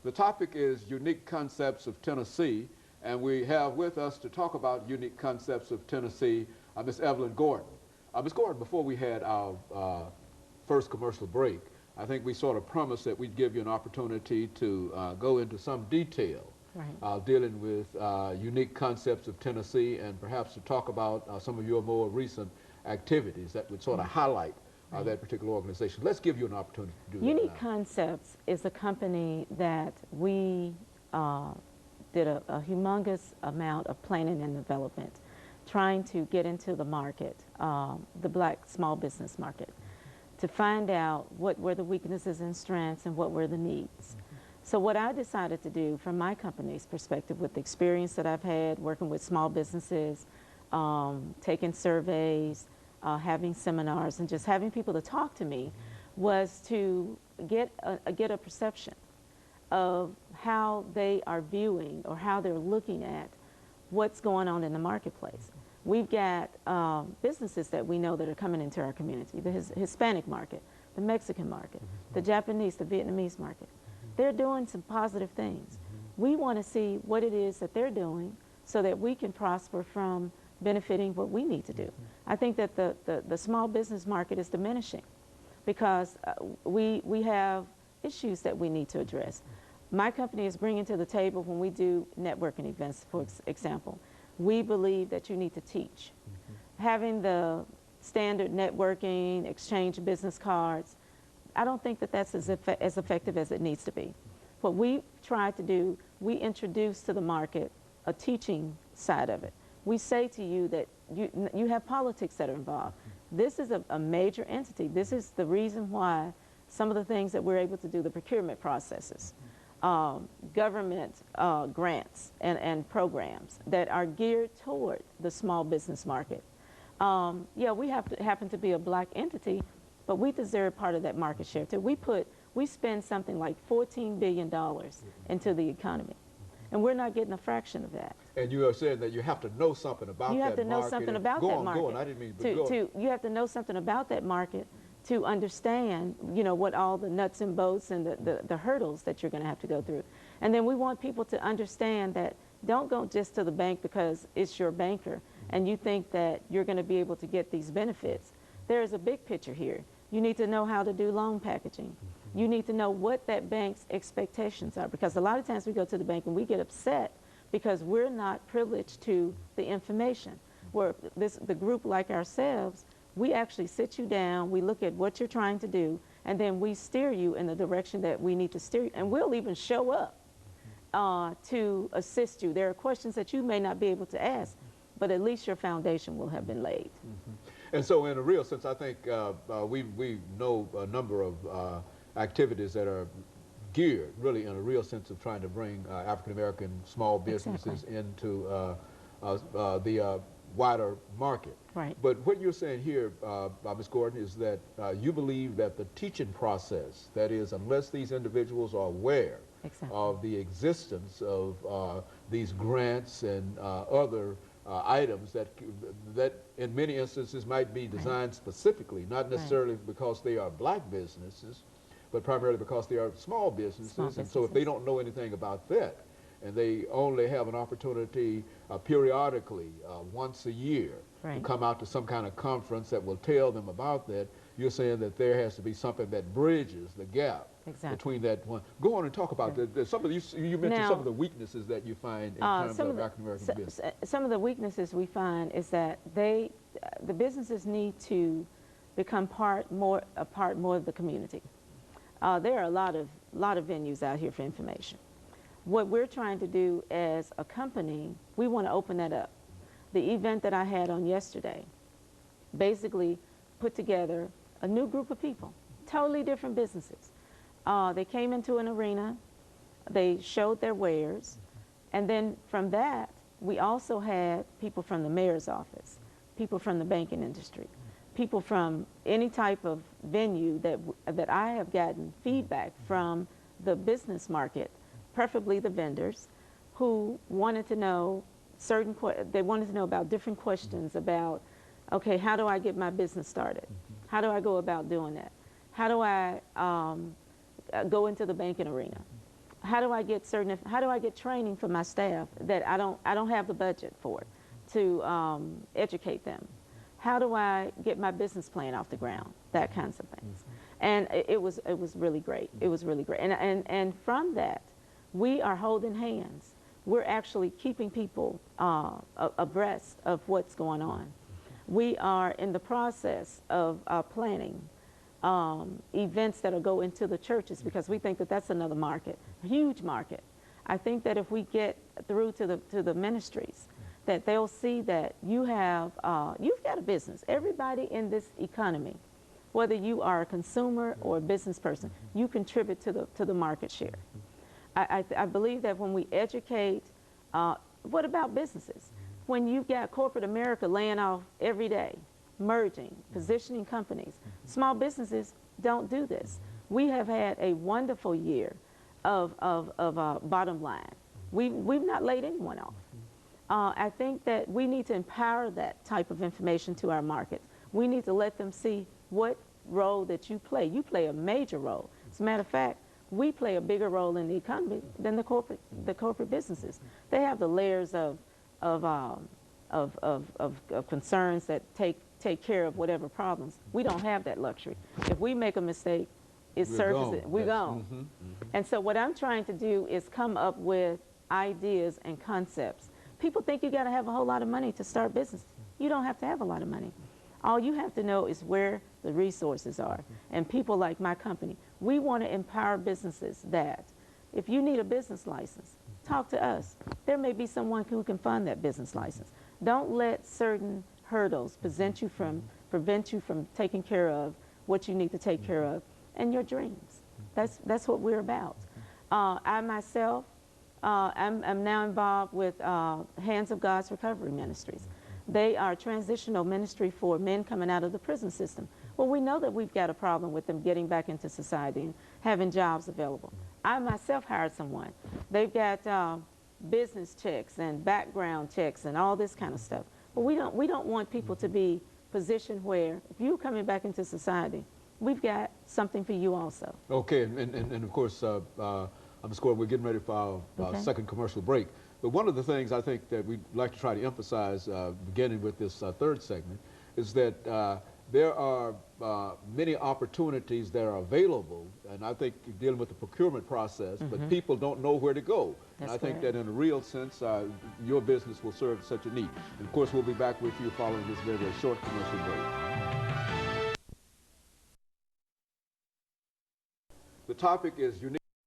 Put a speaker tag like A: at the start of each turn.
A: The topic is Unique Concepts of Tennessee, and we have with us to talk about Unique Concepts of Tennessee, Miss Evelyn Gordon. Ms. Gordon, before we had our first commercial break, I think we sort of promised that we'd give you an opportunity to go into some detail dealing with Unique Concepts of Tennessee, and perhaps to talk about some of your more recent activities that would sort of highlight that particular organization. Let's give you an opportunity to do that.
B: Unique Concepts is a company that we did a humongous amount of planning and development, trying to get into the market, the black small business market, to find out what were the weaknesses and strengths and what were the needs. So what I decided to do from my company's perspective, with the experience that I've had working with small businesses, taking surveys, having seminars, and just having people to talk to me, was to get a perception of how they are viewing or how they're looking at what's going on in the marketplace. We've got businesses that we know that are coming into our community, the Hispanic market, the Mexican market, the Japanese, the Vietnamese market. They're doing some positive things. We want to see what it is that they're doing so that we can prosper from benefiting what we need to do. I think that the small business market is diminishing because we have issues that we need to address. My company is bringing to the table, when we do networking events, for example, we believe that you need to teach. Having the standard networking, exchange business cards, I don't think that that's as effective as it needs to be. What we try to do, we introduce to the market a teaching side of it. We say to you that you have politics that are involved. This is a major entity. This is the reason why some of the things that we're able to do, the procurement processes, government grants and programs that are geared toward the small business market. Yeah, we happen to be a black entity, but we deserve part of that market share too. We spend something like $14 billion into the economy, and we're not getting a fraction of that.
A: And you are saying that you have to know something about that market.
B: You have to know something about that market.
A: Go on, I didn't mean to go on.
B: You have to know something about that market to understand, you know, what all the nuts and bolts and the hurdles that you're going to have to go through. And then we want people to understand that don't go just to the bank because it's your banker and you think that you're going to be able to get these benefits. There is a big picture here. You need to know how to do loan packaging. You need to know what that bank's expectations are, because a lot of times we go to the bank and we get upset because we're not privileged to the information. Where the group like ourselves, we actually sit you down, we look at what you're trying to do, and then we steer you in the direction that we need to steer you. And we'll even show up to assist you. There are questions that you may not be able to ask, but at least your foundation will have been laid.
A: And so in a real sense, I think we know a number of activities that are geared really in a real sense of trying to bring African-American small businesses into the wider market.
B: Right.
A: But what you're saying here, Ms. Gordon, is that you believe that the teaching process, that is, unless these individuals are aware of the existence of these grants and other items that in many instances might be designed specifically, not necessarily because they are black businesses, but primarily because they are small businesses. And so if they don't know anything about that, and they only have an opportunity periodically, once a year, to come out to some kind of conference that will tell them about that, you're saying that there has to be something that bridges the gap between that one. Go on and talk about some of you mentioned some of the weaknesses that you find in terms of African-American business.
B: Some of the weaknesses we find is that the businesses need to become a part more of the community. There are a lot of venues out here for information. What we're trying to do as a company, we want to open that up. The event that I had on yesterday basically put together a new group of people, totally different businesses. They came into an arena, they showed their wares, and then from that, we also had people from the mayor's office, people from the banking industry, people from any type of venue that I have gotten feedback from the business market, preferably the vendors, who wanted to know they wanted to know about different questions about, okay, how do I get my business started? How do I go about doing that? How do I go into the banking arena? how do I get training for my staff that I don't have the budget for to educate them? How do I get my business plan off the ground? That kinds of things. And it was really great. It was really great. And from that, we are holding hands. We're actually keeping people abreast of what's going on. We are in the process of planning events that'll go into the churches, because we think that that's another market, a huge market. I think that if we get through to the ministries, that they'll see that you've got a business. Everybody in this economy, whether you are a consumer or a business person, you contribute to the market share. I believe that when we educate, what about businesses? When you've got corporate America laying off every day, merging, positioning companies, small businesses don't do this. We have had a wonderful year of bottom line. We've not laid anyone off. I think that we need to empower that type of information to our markets. We need to let them see what role that you play. You play a major role. As a matter of fact, we play a bigger role in the economy than the corporate businesses. They have the layers of concerns that take care of whatever problems. We don't have that luxury. If we make a mistake, it surfaces. We're gone. And so what I'm trying to do is come up with ideas and concepts. People think you got to have a whole lot of money to start business. You don't have to have a lot of money. All you have to know is where the resources are. And people like my company, we want to empower businesses that if you need a business license, talk to us. There may be someone who can fund that business license. Don't let certain hurdles prevent you from taking care of what you need to take care of and your dreams. That's what we're about. I myself, I'm now involved with Hands of God's Recovery Ministries. They are a transitional ministry for men coming out of the prison system. Well, we know that we've got a problem with them getting back into society and having jobs available. I myself hired someone. They've got business checks and background checks and all this kind of stuff. But we don't want people to be positioned where if you're coming back into society, we've got something for you also.
A: Okay, and of course, Ms. Gordon, we're getting ready for our second commercial break. But one of the things I think that we'd like to try to emphasize, beginning with this third segment, is that there are many opportunities that are available, and I think dealing with the procurement process, but people don't know where to go. And I think that in a real sense, your business will serve such a need. And of course, we'll be back with you following this very, very short commercial break. The topic is unique.